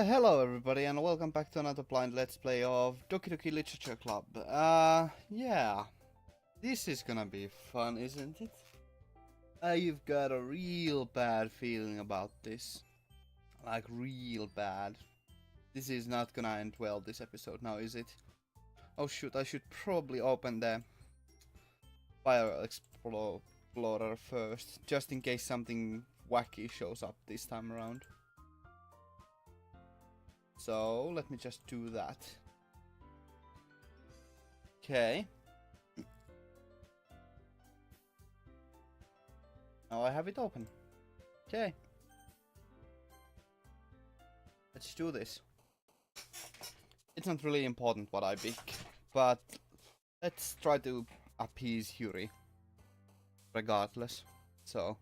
Hello everybody and welcome back to another blind let's play of Doki Literature Club. Yeah, this is gonna be fun, isn't it? You've got a real bad feeling about this. Like, real bad. This is not gonna end well, this episode now, is it? Oh shoot, I should probably open the Fire Explorer first, just in case something wacky shows up this time around. So, let me just do that. Okay. Now I have it open. Okay. Let's do this. It's not really important what I pick, but let's try to appease Yuri. Regardless. So...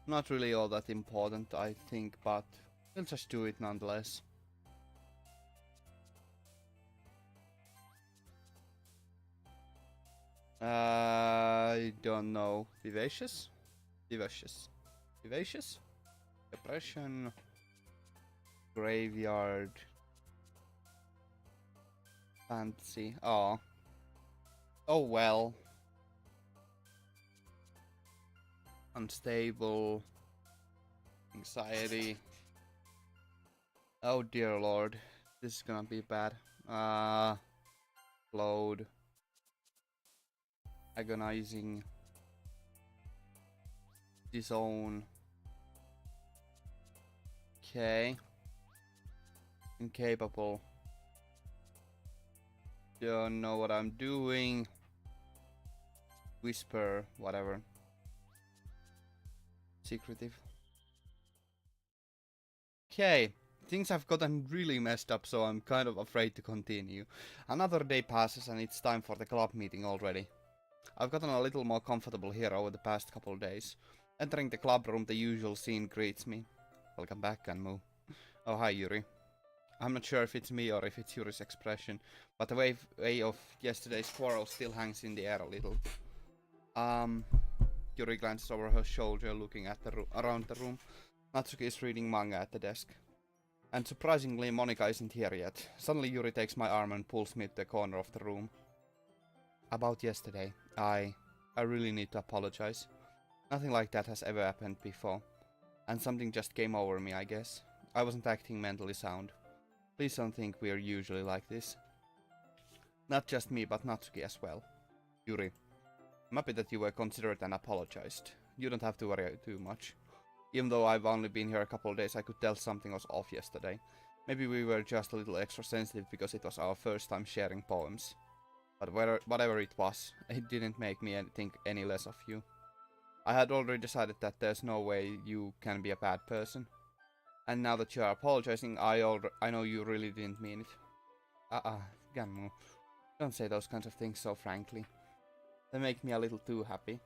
Not really all that important, I think, but we'll just do it nonetheless. I don't know. Vivacious? Vivacious. Vivacious? Depression. Graveyard. Fantasy. Oh. Oh well. Unstable. Anxiety. Oh dear lord. This is gonna be bad. Load. Agonizing. Disown. Okay. Incapable. Don't know what I'm doing. Whisper. Whatever. Secretive. Okay. Things have gotten really messed up, so I'm kind of afraid to continue. Another day passes and it's time for the club meeting already. I've gotten a little more comfortable here over the past couple of days. Entering the club room, the usual scene greets me. Welcome back, Ganmu. Oh, hi, Yuri. I'm not sure if it's me or if it's Yuri's expression, but the way of yesterday's quarrel still hangs in the air a little. Yuri glances over her shoulder, looking at around the room. Natsuki is reading manga at the desk. And surprisingly, Monika isn't here yet. Suddenly Yuri takes my arm and pulls me to the corner of the room. About yesterday, I really need to apologize. Nothing like that has ever happened before. And something just came over me, I guess. I wasn't acting mentally sound. Please don't think we're usually like this. Not just me, but Natsuki as well. Yuri, I'm happy that you were considerate and apologized. You don't have to worry too much. Even though I've only been here a couple of days, I could tell something was off yesterday. Maybe we were just a little extra sensitive because it was our first time sharing poems. But whatever it was, it didn't make me think any less of you. I had already decided that there's no way you can be a bad person. And now that you are apologizing, I know you really didn't mean it. Ganmu, don't say those kinds of things so frankly. They make me a little too happy.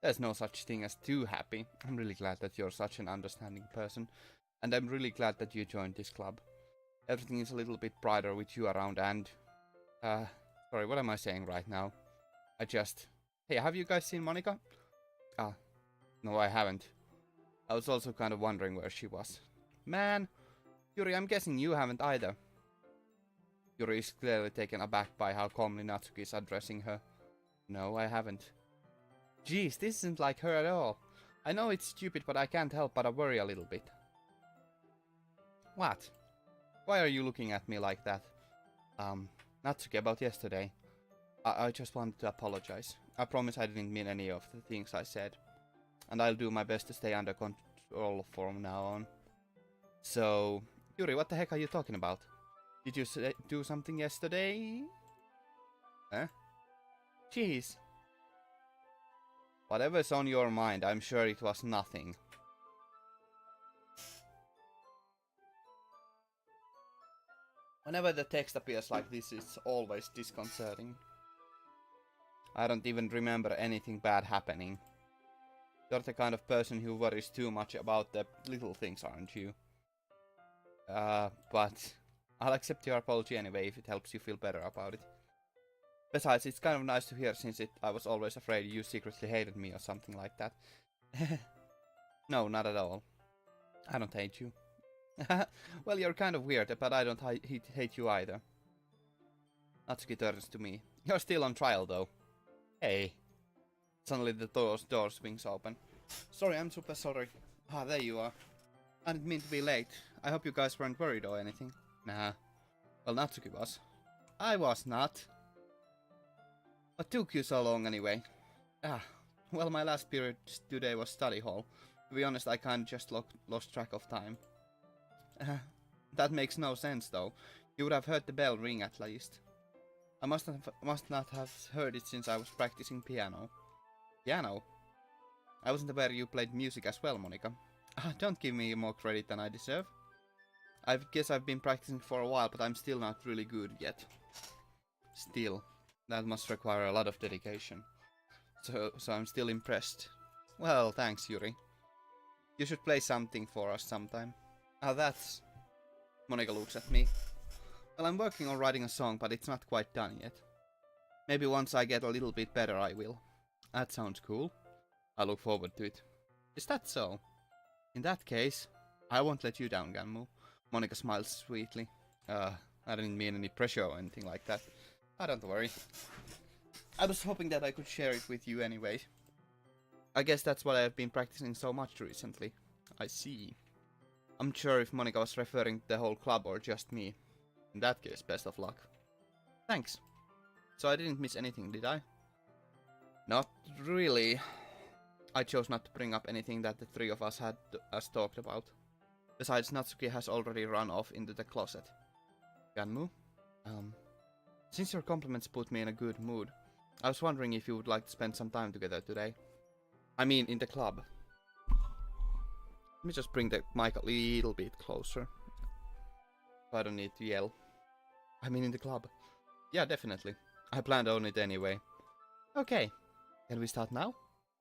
There's no such thing as too happy. I'm really glad that you're such an understanding person. And I'm really glad that you joined this club. Everything is a little bit brighter with you around and... sorry, what am I saying right now? Hey, have you guys seen Monika? No, I haven't. I was also kind of wondering where she was. Man! Yuri, I'm guessing you haven't either. Yuri is clearly taken aback by how calmly Natsuki is addressing her. No, I haven't. Jeez, this isn't like her at all. I know it's stupid, but I can't help but worry a little bit. What? Why are you looking at me like that? Natsuki, about yesterday. I just wanted to apologize. I promise I didn't mean any of the things I said. And I'll do my best to stay under control from now on. So, Yuri, what the heck are you talking about? Did you do something yesterday? Huh? Jeez. Whatever's on your mind, I'm sure it was nothing. Whenever the text appears like this, it's always disconcerting. I don't even remember anything bad happening. You're the kind of person who worries too much about the little things, aren't you? But I'll accept your apology anyway if it helps you feel better about it. Besides, it's kind of nice to hear since I was always afraid you secretly hated me or something like that. No, not at all. I don't hate you. Well, you're kind of weird, but I don't hate you either. Natsuki turns to me. You're still on trial, though. Hey. Suddenly the door swings open. Sorry, I'm super sorry. Ah, there you are. I didn't mean to be late. I hope you guys weren't worried or anything. Nah. Well, Natsuki was. I was not. What took you so long anyway? Ah, well, my last period today was study hall. To be honest, I kinda just lost track of time. That makes no sense, though. You would have heard the bell ring at least. I must not have heard it since I was practicing piano. Piano? I wasn't aware you played music as well, Monica. Don't give me more credit than I deserve. I guess I've been practicing for a while, but I'm still not really good yet. Still, that must require a lot of dedication. So I'm still impressed. Well, thanks, Yuri. You should play something for us sometime. That's... Monica looks at me. Well, I'm working on writing a song, but it's not quite done yet. Maybe once I get a little bit better, I will. That sounds cool. I look forward to it. Is that so? In that case, I won't let you down, Ganmu. Monica smiles sweetly. I didn't mean any pressure or anything like that. Don't worry. I was hoping that I could share it with you anyway. I guess that's what I've been practicing so much recently. I see. I'm sure if Monica was referring to the whole club or just me. In that case, best of luck. Thanks. So I didn't miss anything, did I? Not really. I chose not to bring up anything that the three of us had talked about. Besides, Natsuki has already run off into the closet. Ganmu? Since your compliments put me in a good mood, I was wondering if you would like to spend some time together today. I mean, in the club. Let me just bring the mic a little bit closer. So I don't need to yell. I mean, in the club. Yeah, definitely. I planned on it anyway. Okay. Can we start now?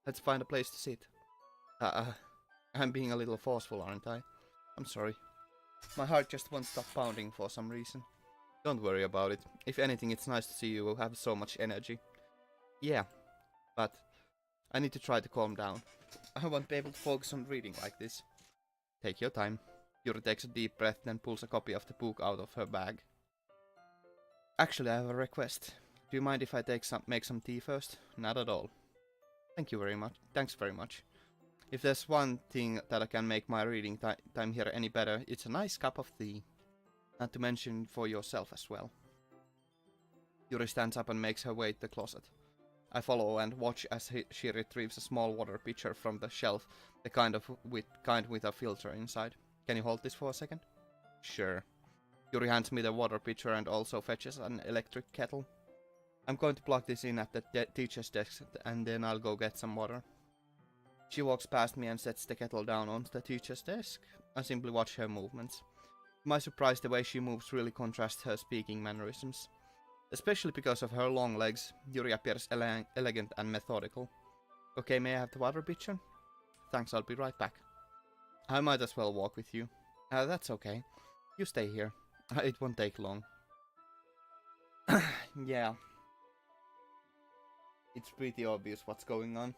Let's find a place to sit. I'm being a little forceful, aren't I? I'm sorry. My heart just won't stop pounding for some reason. Don't worry about it. If anything, it's nice to see you have so much energy. Yeah, but I need to try to calm down. I won't be able to focus on reading like this. Take your time. Yuri takes a deep breath, then pulls a copy of the book out of her bag. Actually, I have a request. Do you mind if I make some tea first? Not at all. Thank you very much. Thanks very much. If there's one thing that can make my reading time here any better, it's a nice cup of tea. Not to mention for yourself as well. Yuri stands up and makes her way to the closet. I follow and watch as she retrieves a small water pitcher from the shelf, the kind with a filter inside. Can you hold this for a second? Sure. Yuri hands me the water pitcher and also fetches an electric kettle. I'm going to plug this in at the teacher's desk and then I'll go get some water. She walks past me and sets the kettle down on the teacher's desk. I simply watch her movements. To my surprise, the way she moves really contrasts her speaking mannerisms. Especially because of her long legs, Yuri appears elegant and methodical. Okay, may I have the water pitcher? Thanks, I'll be right back. I might as well walk with you. That's okay. You stay here. It won't take long. Yeah. It's pretty obvious what's going on.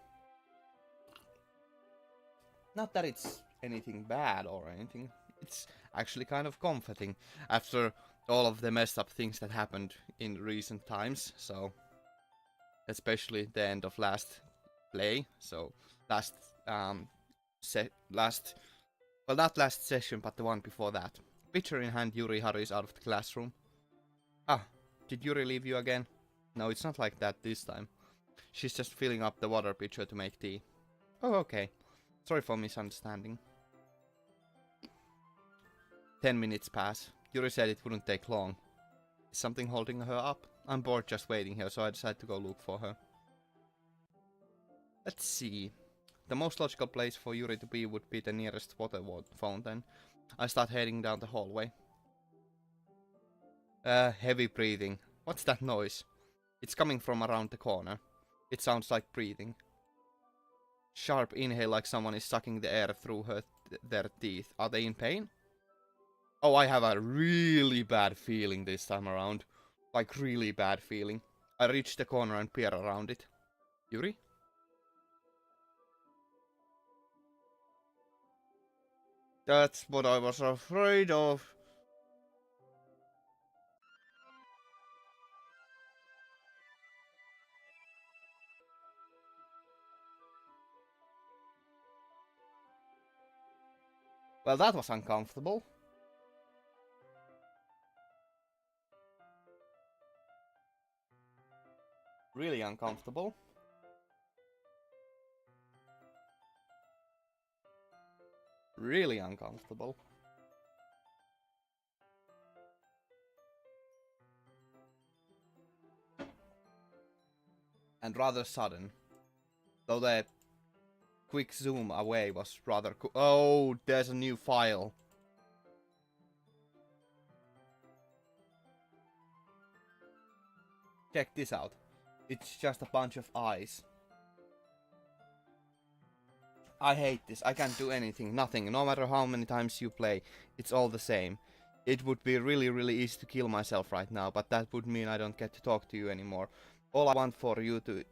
Not that it's anything bad or anything. It's actually kind of comforting after all of the messed up things that happened in recent times. So, especially the end of last play. So, well, not last session, but the one before that. Pitcher in hand, Yuri hurries out of the classroom. Ah, did Yuri leave you again? No, it's not like that this time. She's just filling up the water pitcher to make tea. Oh, okay. Sorry for misunderstanding. 10 minutes pass. Yuri said it wouldn't take long. Is something holding her up? I'm bored just waiting here, so I decided to go look for her. Let's see. The most logical place for Yuri to be would be the nearest water fountain. I start heading down the hallway. Heavy breathing. What's that noise? It's coming from around the corner. It sounds like breathing. Sharp inhale like someone is sucking the air through their teeth. Are they in pain? Oh, I have a really bad feeling this time around. Like, really bad feeling. I reach the corner and peer around it. Yuri? That's what I was afraid of. Well, that was uncomfortable. Really uncomfortable. Really uncomfortable. And rather sudden. Though the quick zoom away was rather cool. Oh, there's a new file. Check this out. It's just a bunch of eyes. I hate this. I can't do anything. Nothing. No matter how many times you play, it's all the same. It would be really easy to kill myself right now, but that would mean I don't get to talk to you anymore. All I want for you to...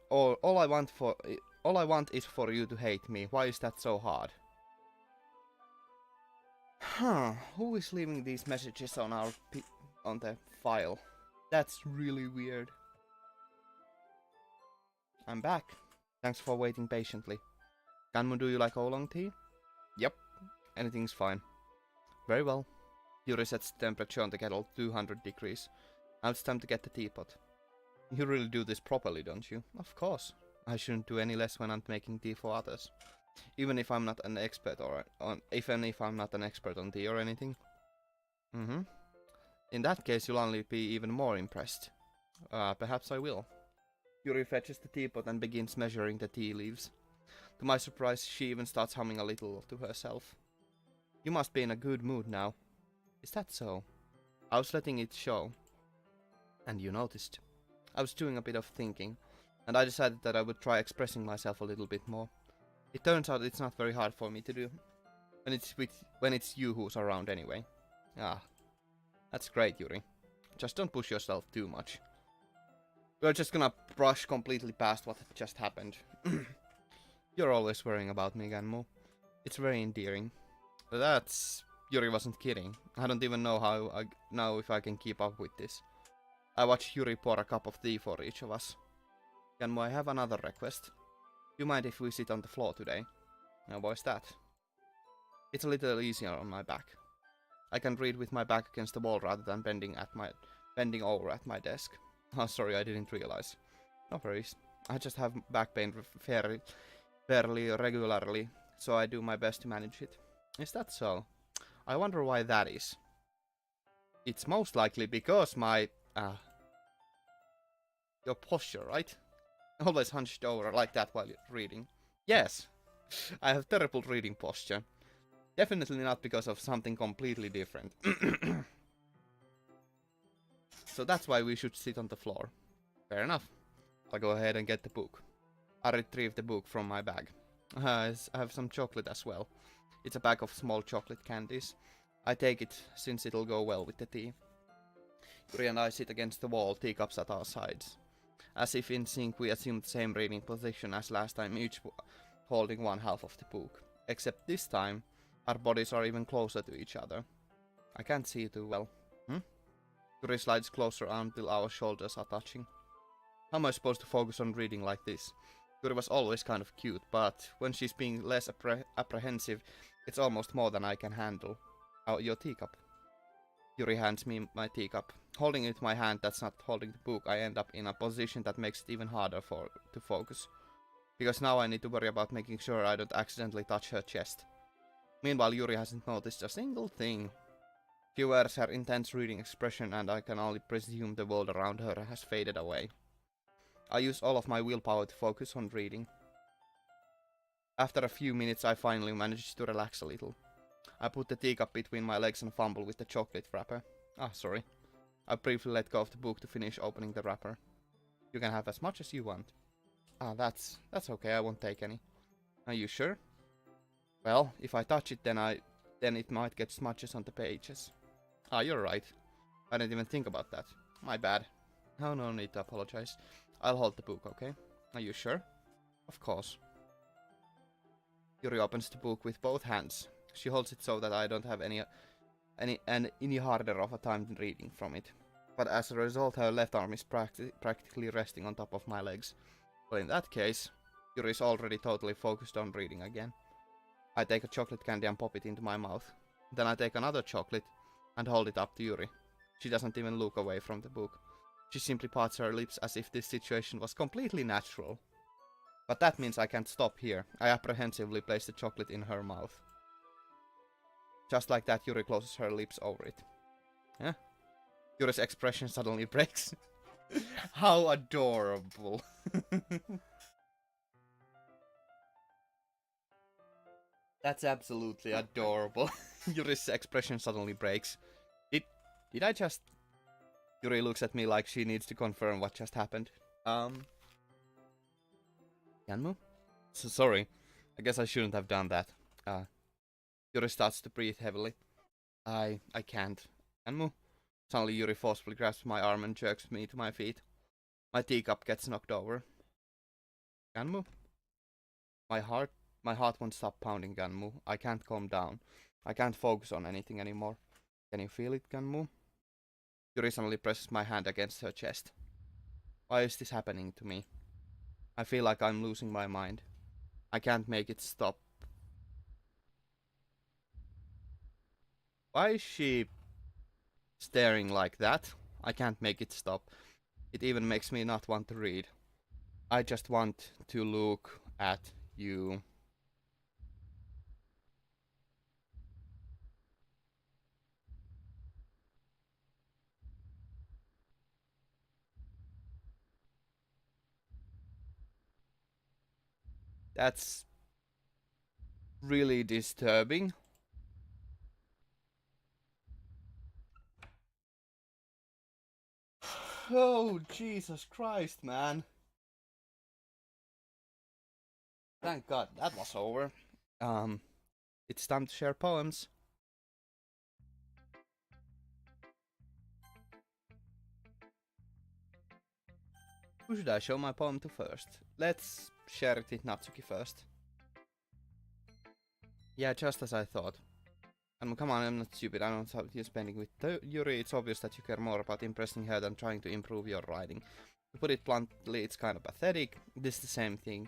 All I want is for you to hate me. Why is that so hard? Huh. Who is leaving these messages on on the file? That's really weird. I'm back. Thanks for waiting patiently. Ganmu, do you like oolong tea? Yep. Anything's fine. Very well. Yuri sets the temperature on the kettle to 200 degrees. Now it's time to get the teapot. You really do this properly, don't you? Of course. I shouldn't do any less when I'm making tea for others. Even if I'm not an expert even if I'm not an expert on tea or anything. In that case, you'll only be even more impressed. Perhaps I will. Yuri fetches the teapot and begins measuring the tea leaves. To my surprise, she even starts humming a little to herself. You must be in a good mood now. Is that so? I was letting it show. And you noticed. I was doing a bit of thinking, and I decided that I would try expressing myself a little bit more. It turns out it's not very hard for me to do. When it's you who's around anyway. Ah. That's great, Yuri. Just don't push yourself too much. We're just gonna brush completely past what just happened. You're always worrying about me, Ganmu. It's very endearing. That's... Yuri wasn't kidding. I don't even know if I can keep up with this. I watched Yuri pour a cup of tea for each of us. Ganmu, I have another request. You mind if we sit on the floor today? Now, why's that? It's a little easier on my back. I can read with my back against the wall rather than bending over at my desk. Oh, sorry, I didn't realize. No worries. I just have back pain fairly regularly, so I do my best to manage it. Is that so? I wonder why that is. It's most likely because my... your posture, right? Always hunched over like that while reading. Yes, I have terrible reading posture. Definitely not because of something completely different. So that's why we should sit on the floor. Fair enough. I'll go ahead and get the book. I retrieve the book from my bag. I have some chocolate as well. It's a bag of small chocolate candies. I take it since it'll go well with the tea. Yuri and I sit against the wall, teacups at our sides. As if in sync, we assume the same reading position as last time, each holding one half of the book. Except this time, our bodies are even closer to each other. I can't see too well. Yuri slides closer until our shoulders are touching. How am I supposed to focus on reading like this? Yuri was always kind of cute, but when she's being less apprehensive, it's almost more than I can handle. Oh, your teacup. Yuri hands me my teacup. Holding it with my hand that's not holding the book, I end up in a position that makes it even harder to focus. Because now I need to worry about making sure I don't accidentally touch her chest. Meanwhile, Yuri hasn't noticed a single thing. She wears her intense reading expression, and I can only presume the world around her has faded away. I use all of my willpower to focus on reading. After a few minutes, I finally manage to relax a little. I put the teacup between my legs and fumble with the chocolate wrapper. Sorry. I briefly let go of the book to finish opening the wrapper. You can have as much as you want. That's okay, I won't take any. Are you sure? Well, if I touch it, then it might get smudges on the pages. You're right. I didn't even think about that. My bad. Oh, no need to apologize. I'll hold the book, okay? Are you sure? Of course. Yuri opens the book with both hands. She holds it so that I don't have any harder of a time reading from it. But as a result, her left arm is practically resting on top of my legs. Well, in that case, Yuri is already totally focused on reading again. I take a chocolate candy and pop it into my mouth. Then I take another chocolate and hold it up to Yuri. She doesn't even look away from the book. She simply parts her lips as if this situation was completely natural. But that means I can't stop here. I apprehensively place the chocolate in her mouth. Just like that, Yuri closes her lips over it. Yeah? Yuri's expression suddenly breaks. How adorable. That's absolutely adorable. Yuri's expression suddenly breaks. Did I just... Yuri looks at me like she needs to confirm what just happened. Yanmu? So sorry. I guess I shouldn't have done that. Yuri starts to breathe heavily. I can't. Yanmu? Suddenly Yuri forcefully grabs my arm and jerks me to my feet. My teacup gets knocked over. Ganmu? My heart won't stop pounding, Ganmu. I can't calm down. I can't focus on anything anymore. Can you feel it, Ganmu? Yuri suddenly presses my hand against her chest. Why is this happening to me? I feel like I'm losing my mind. I can't make it stop. Why is she staring like that? I can't make it stop. It even makes me not want to read. I just want to look at you. That's really disturbing. Oh, Jesus Christ, man. Thank God that was over. It's time to share poems. Who should I show my poem to first? Let's share it with Natsuki first. Yeah, just as I thought. And come on, I'm not stupid. I don't know how you're spending with Yuri. It's obvious that you care more about impressing her than trying to improve your writing. To put it bluntly, it's kind of pathetic. This is the same thing.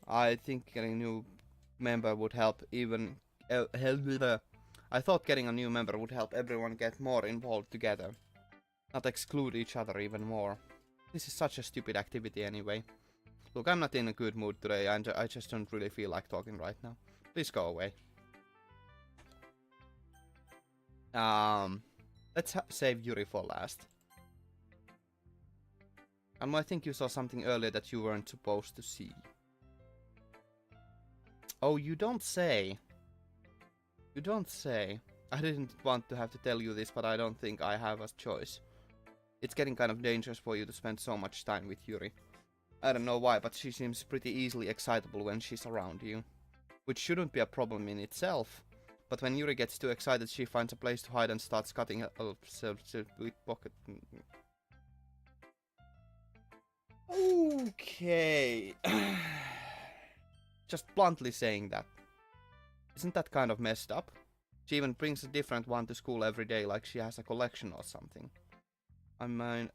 I think getting a new member would help even... I thought getting a new member would help everyone get more involved together. Not exclude each other even more. This is such a stupid activity anyway. Look, I'm not in a good mood today, and I just don't really feel like talking right now. Please go away. Let's save Yuri for last. I think you saw something earlier that you weren't supposed to see. Oh, you don't say. You don't say. I didn't want to have to tell you this, but I don't think I have a choice. It's getting kind of dangerous for you to spend so much time with Yuri. I don't know why, but she seems pretty easily excitable when she's around you. Which shouldn't be a problem in itself. But when Yuri gets too excited, she finds a place to hide and starts cutting herself with pocket. Okay. Just bluntly saying that. Isn't that kind of messed up? She even brings a different one to school every day like she has a collection or something. I mean...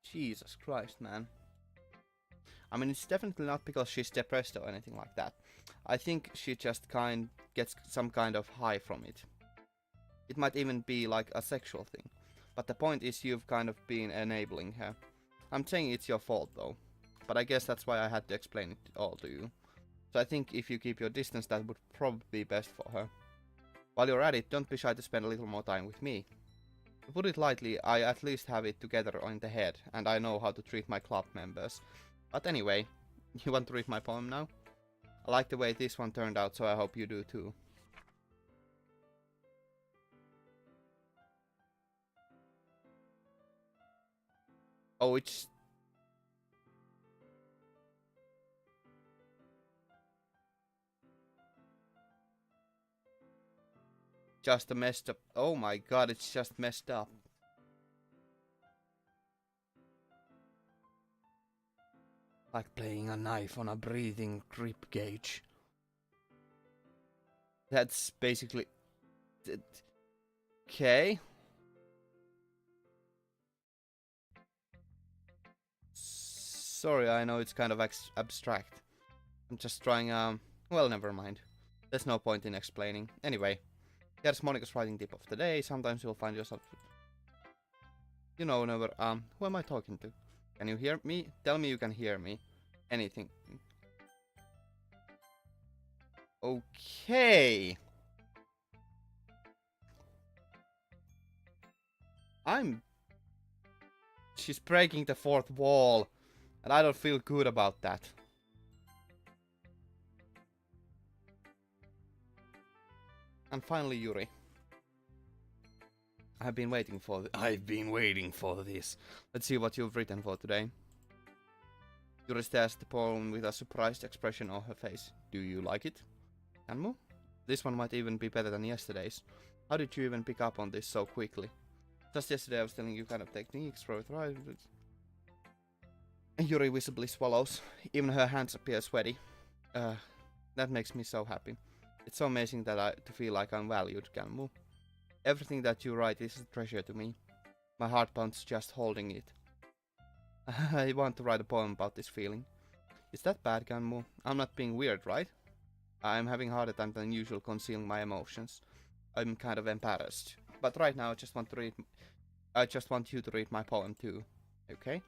Jesus Christ, man. I mean, it's definitely not because she's depressed or anything like that. I think she just gets some kind of high from it. It might even be like a sexual thing. But the point is you've kind of been enabling her. I'm saying it's your fault though. But I guess that's why I had to explain it all to you. So I think if you keep your distance, that would probably be best for her. While you're at it, don't be shy to spend a little more time with me. To put it lightly, I at least have it together in the head, and I know how to treat my club members. But anyway, you want to read my poem now? I like the way this one turned out, so I hope you do too. Oh, it's... just a messed up. Oh my god, it's just messed up. Like playing a knife on a breathing grip gauge. That's basically... Okay. Sorry, I know it's kind of abstract. I'm just trying, well, never mind. There's no point in explaining. Anyway, here's Monica's writing tip of the day. Sometimes you'll find yourself... You know, never, who am I talking to? Can you hear me? Tell me you can hear me. Anything. Okay. She's breaking the fourth wall. And I don't feel good about that. And finally, Yuri. I've been waiting for this. Let's see what you've written for today. Yuri stares at the poem with a surprised expression on her face. Do you like it? Kanmu? This one might even be better than yesterday's. How did you even pick up on this so quickly? Just yesterday I was telling you kind of techniques for it, right? Yuri visibly swallows. Even her hands appear sweaty. That makes me so happy. It's so amazing that to feel like I'm valued, Kanmu. Everything that you write is a treasure to me. My heart pounds just holding it. I want to write a poem about this feeling. Is that bad, Kanmu? I'm not being weird, right? I'm having a harder time than usual concealing my emotions. I'm kind of embarrassed. But right now I just want you to read my poem too. Okay?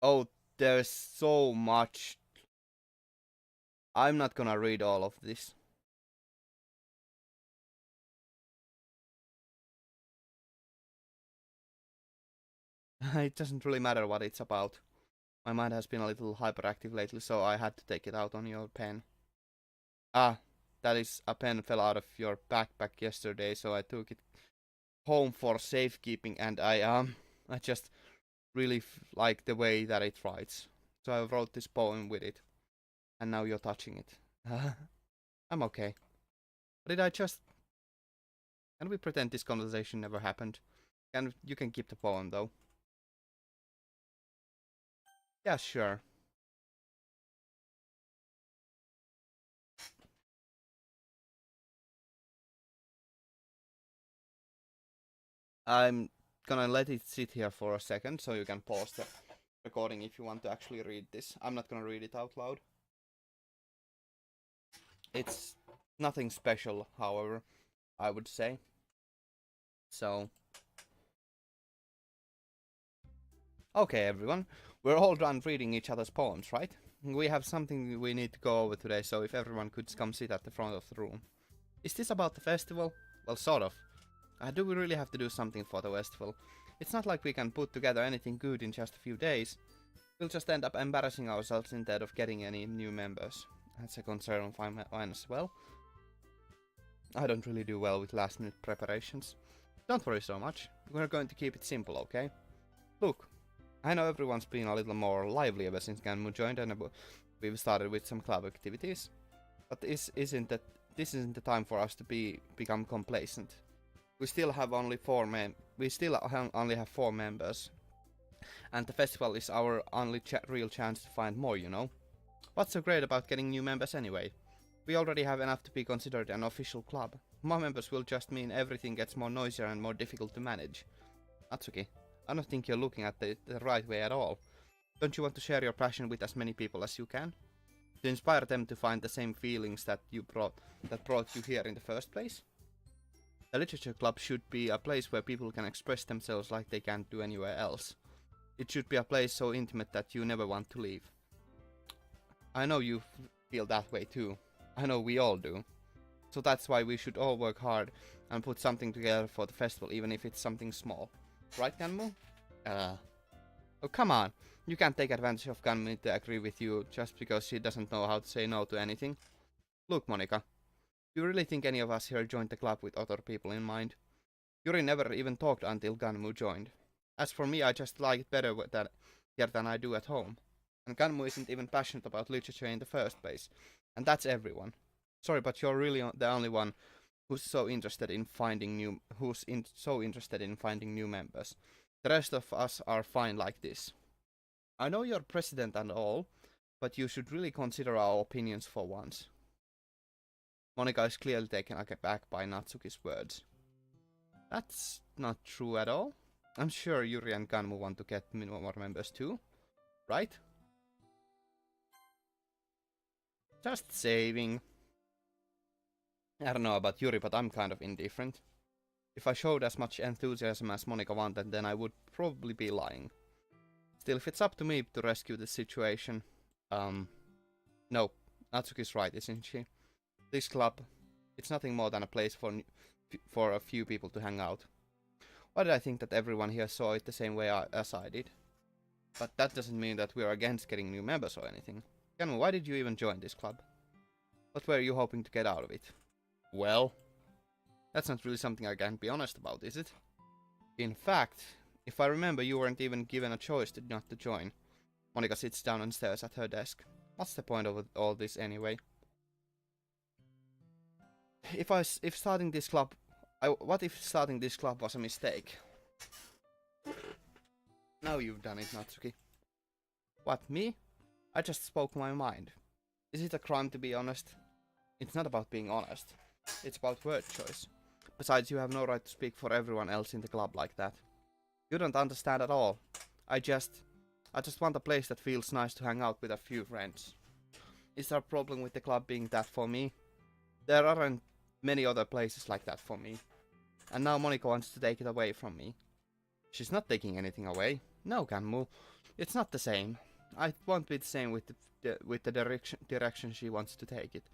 Oh, there's so much. I'm not gonna read all of this. It doesn't really matter what it's about. My mind has been a little hyperactive lately, so I had to take it out on your pen. Ah, that is, a pen fell out of your backpack yesterday, so I took it home for safekeeping, and I just really like the way that it writes. So I wrote this poem with it, and now you're touching it. I'm okay. Did I just... Can we pretend this conversation never happened? You can keep the poem, though. Yeah, sure. I'm gonna let it sit here for a second, so you can pause the recording if you want to actually read this. I'm not gonna read it out loud. It's nothing special, however, I would say. So... Okay, everyone. We're all done reading each other's poems, right? We have something we need to go over today, so if everyone could come sit at the front of the room. Is this about the festival? Well, sort of. Do we really have to do something for the festival? It's not like we can put together anything good in just a few days. We'll just end up embarrassing ourselves instead of getting any new members. That's a concern of mine as well. I don't really do well with last-minute preparations. Don't worry so much. We're going to keep it simple, okay? Look, I know everyone's been a little more lively ever since Ganmu joined and we've started with some club activities. But this isn't the time for us to become complacent. We still only have 4 members. And the festival is our only real chance to find more, you know? What's so great about getting new members anyway? We already have enough to be considered an official club. More members will just mean everything gets more noisier and more difficult to manage. Natsuki, I don't think you're looking at it the right way at all. Don't you want to share your passion with as many people as you can? To inspire them to find the same feelings that brought you here in the first place? The literature club should be a place where people can express themselves like they can't do anywhere else. It should be a place so intimate that you never want to leave. I know you feel that way too. I know we all do. So that's why we should all work hard and put something together for the festival, even if it's something small. Right, Ganmu? Oh, come on. You can't take advantage of Ganmu to agree with you just because she doesn't know how to say no to anything. Look, Monica. Do you really think any of us here joined the club with other people in mind? Yuri never even talked until Ganmu joined. As for me, I just like it better here than I do at home. And Ganmu isn't even passionate about literature in the first place. And that's everyone. Sorry, but you're really the only one who's so interested in finding new members. The rest of us are fine like this. I know you're president and all, but you should really consider our opinions for once. Monika is clearly taken aback by Natsuki's words. That's not true at all. I'm sure Yuri and Ganmu want to get more members too, right? Just saving. I don't know about Yuri, but I'm kind of indifferent. If I showed as much enthusiasm as Monika wanted, then I would probably be lying. Still, if it's up to me to rescue the situation... No, Natsuki's right, isn't she? This club, it's nothing more than a place for a few people to hang out. Why did I think that everyone here saw it the same way as I did? But that doesn't mean that we're against getting new members or anything. Ganmu, why did you even join this club? What were you hoping to get out of it? Well, that's not really something I can be honest about, is it? In fact, if I remember, you weren't even given a choice not to join. Monika sits down and stares at her desk. What's the point of all this anyway? If starting this club... what if starting this club was a mistake? Now you've done it, Natsuki. What, me? I just spoke my mind. Is it a crime to be honest? It's not about being honest. It's about word choice. Besides, you have no right to speak for everyone else in the club like that. You don't understand at all. I just want a place that feels nice to hang out with a few friends. Is there a problem with the club being that for me? There aren't many other places like that for me. And now Monika wants to take it away from me. She's not taking anything away. No, Ganmu. It's not the same. I won't be the same with the direction she wants to take it.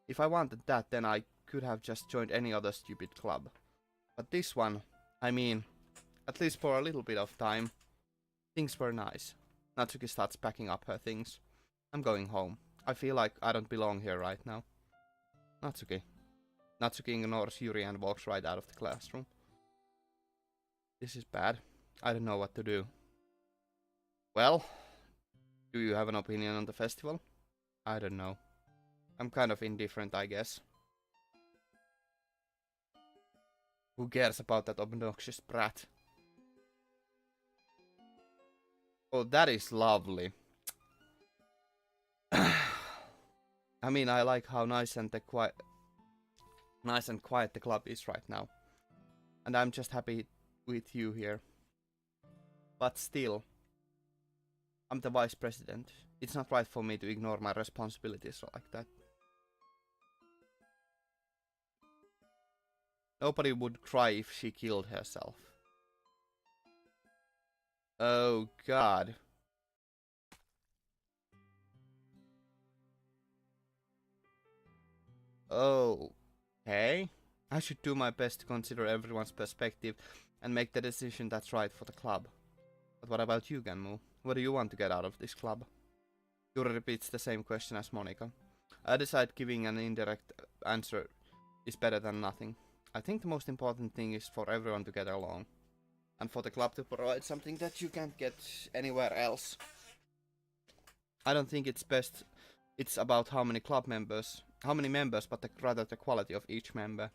If I wanted that, then I could have just joined any other stupid club. But this one, I mean, at least for a little bit of time, things were nice. Natsuki starts packing up her things. I'm going home. I feel like I don't belong here right now. Natsuki. Natsuki ignores Yuri and walks right out of the classroom. This is bad. I don't know what to do. Well, do you have an opinion on the festival? I don't know. I'm kind of indifferent, I guess. Who cares about that obnoxious brat? Oh, that is lovely. I mean, I like how nice and quiet the club is right now. And I'm just happy with you here. But still, I'm the vice president. It's not right for me to ignore my responsibilities like that. Nobody would cry if she killed herself. Oh god. Okay. I should do my best to consider everyone's perspective and make the decision that's right for the club. But what about you, Ganmu? What do you want to get out of this club? Yuri repeats the same question as Monika. I decide giving an indirect answer is better than nothing. I think the most important thing is for everyone to get along. And for the club to provide something that you can't get anywhere else. I don't think it's about how many members, but rather the quality of each member.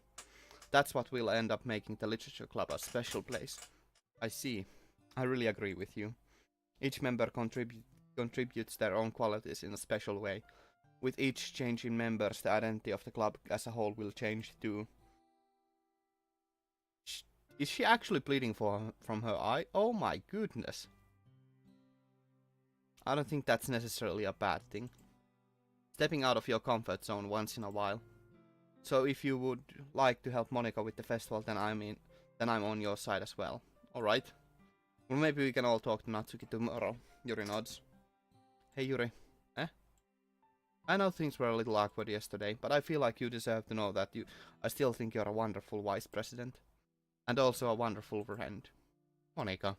That's what will end up making the literature club a special place. I see. I really agree with you. Each member contributes their own qualities in a special way. With each change in members, the identity of the club as a whole will change too. Is she actually bleeding from her eye? Oh my goodness. I don't think that's necessarily a bad thing. Stepping out of your comfort zone once in a while. So if you would like to help Monika with the festival, then I'm on your side as well. Alright. Well, maybe we can all talk to Natsuki tomorrow. Yuri nods. Hey Yuri. I know things were a little awkward yesterday, but I feel like you deserve to know that I still think you're a wonderful vice president. And also a wonderful friend. Monika.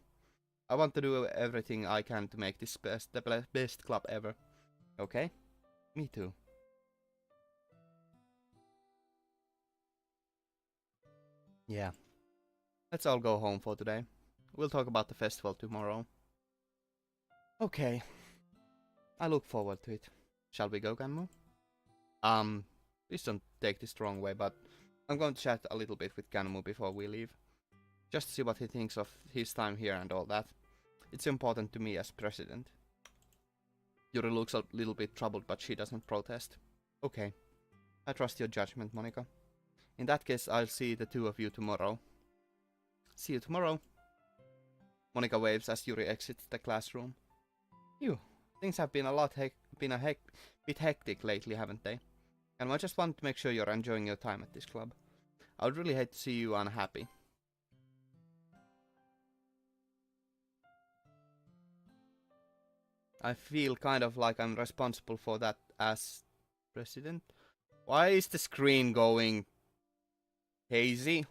I want to do everything I can to make this the best club ever. Okay? Me too. Yeah. Let's all go home for today. We'll talk about the festival tomorrow. Okay. I look forward to it. Shall we go, Ganmu? Please don't take this the wrong way, but I'm going to chat a little bit with Ganmu before we leave. Just to see what he thinks of his time here and all that. It's important to me as president. Yuri looks a little bit troubled, but she doesn't protest. Okay. I trust your judgment, Monika. In that case, I'll see the two of you tomorrow. See you tomorrow. Monika waves as Yuri exits the classroom. Things have been bit hectic lately, haven't they? And I just want to make sure you're enjoying your time at this club. I would really hate to see you unhappy. I feel kind of like I'm responsible for that as president. Why is the screen going hazy?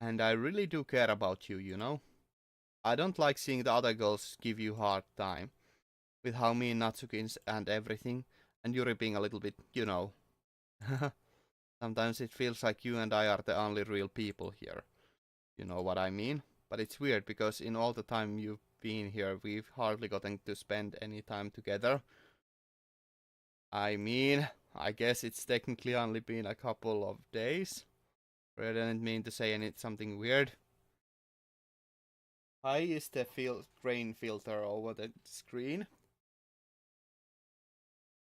And I really do care about you, you know? I don't like seeing the other girls give you hard time. With how mean Natsuki is and everything. And Yuri being a little bit, you know. Sometimes it feels like you and I are the only real people here. You know what I mean? But it's weird because in all the time you've been here, we've hardly gotten to spend any time together. I mean, I guess it's technically only been a couple of days. I didn't mean to say something weird. High is the grain filter over the screen.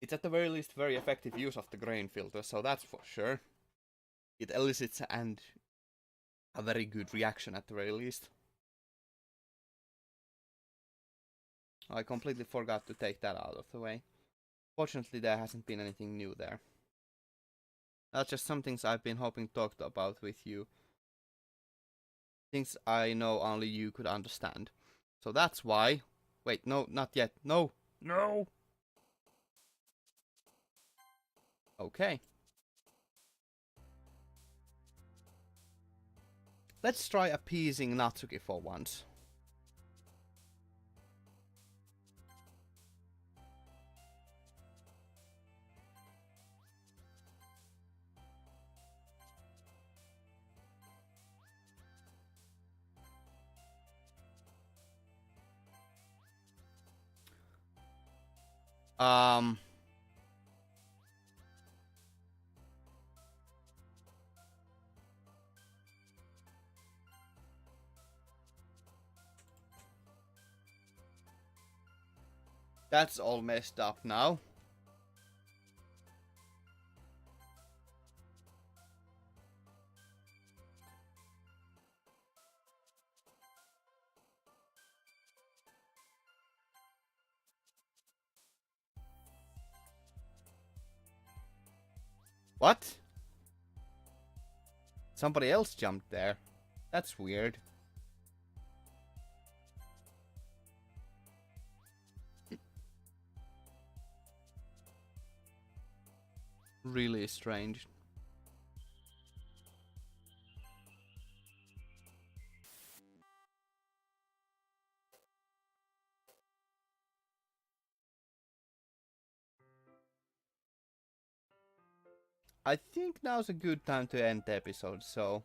It's at the very least very effective use of the grain filter, so that's for sure. It elicits a very good reaction at the very least. I completely forgot to take that out of the way. Fortunately, there hasn't been anything new there. That's just some things I've been hoping to talk about with you. Things I know only you could understand. So that's why... Wait, no, not yet. No! No! Okay. Let's try appeasing Natsuki for once. That's all messed up now. What? Somebody else jumped there. That's weird. Really strange. I think now's a good time to end the episode, so...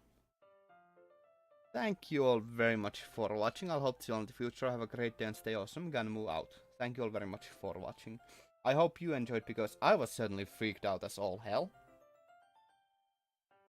Thank you all very much for watching. I'll hope to see you all in the future. Have a great day and stay awesome. Gonna move out. Thank you all very much for watching. I hope you enjoyed because I was certainly freaked out as all hell.